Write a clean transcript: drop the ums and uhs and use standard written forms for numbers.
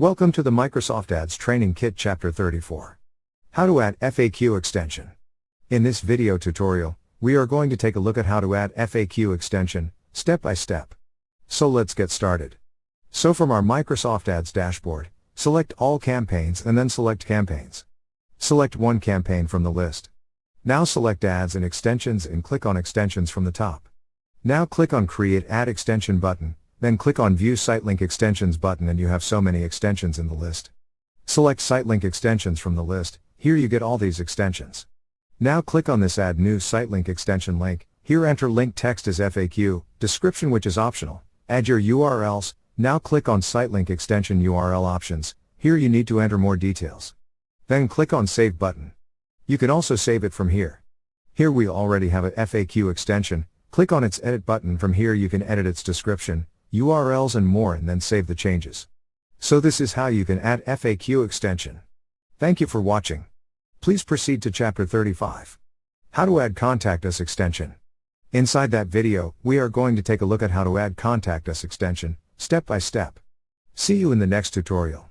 Welcome to the Microsoft Ads Training Kit Chapter 34. How to add FAQ extension. In this video tutorial, we are going to take a look at how to add FAQ extension, step by step. So let's get started. So from our Microsoft Ads dashboard, select All Campaigns and then select Campaigns. Select one campaign from the list. Now select Ads and Extensions and click on Extensions from the top. Now click on Create Ad Extension button. Then click on View Sitelink Extensions button and you have so many extensions in the list. Select Sitelink Extensions from the list, here you get all these extensions. Now click on this Add New Sitelink Extension link, here enter link text as FAQ, description which is optional, add your URLs, now click on Sitelink Extension URL options, here you need to enter more details. Then click on Save button. You can also save it from here. Here we already have a FAQ extension, click on its Edit button, from here you can edit its description, URLs and more and then save the changes. So this is how you can add FAQ extension. Thank you for watching. Please proceed to Chapter 35. How to add Contact Us extension. Inside that video, we are going to take a look at how to add Contact Us extension, step by step. See you in the next tutorial.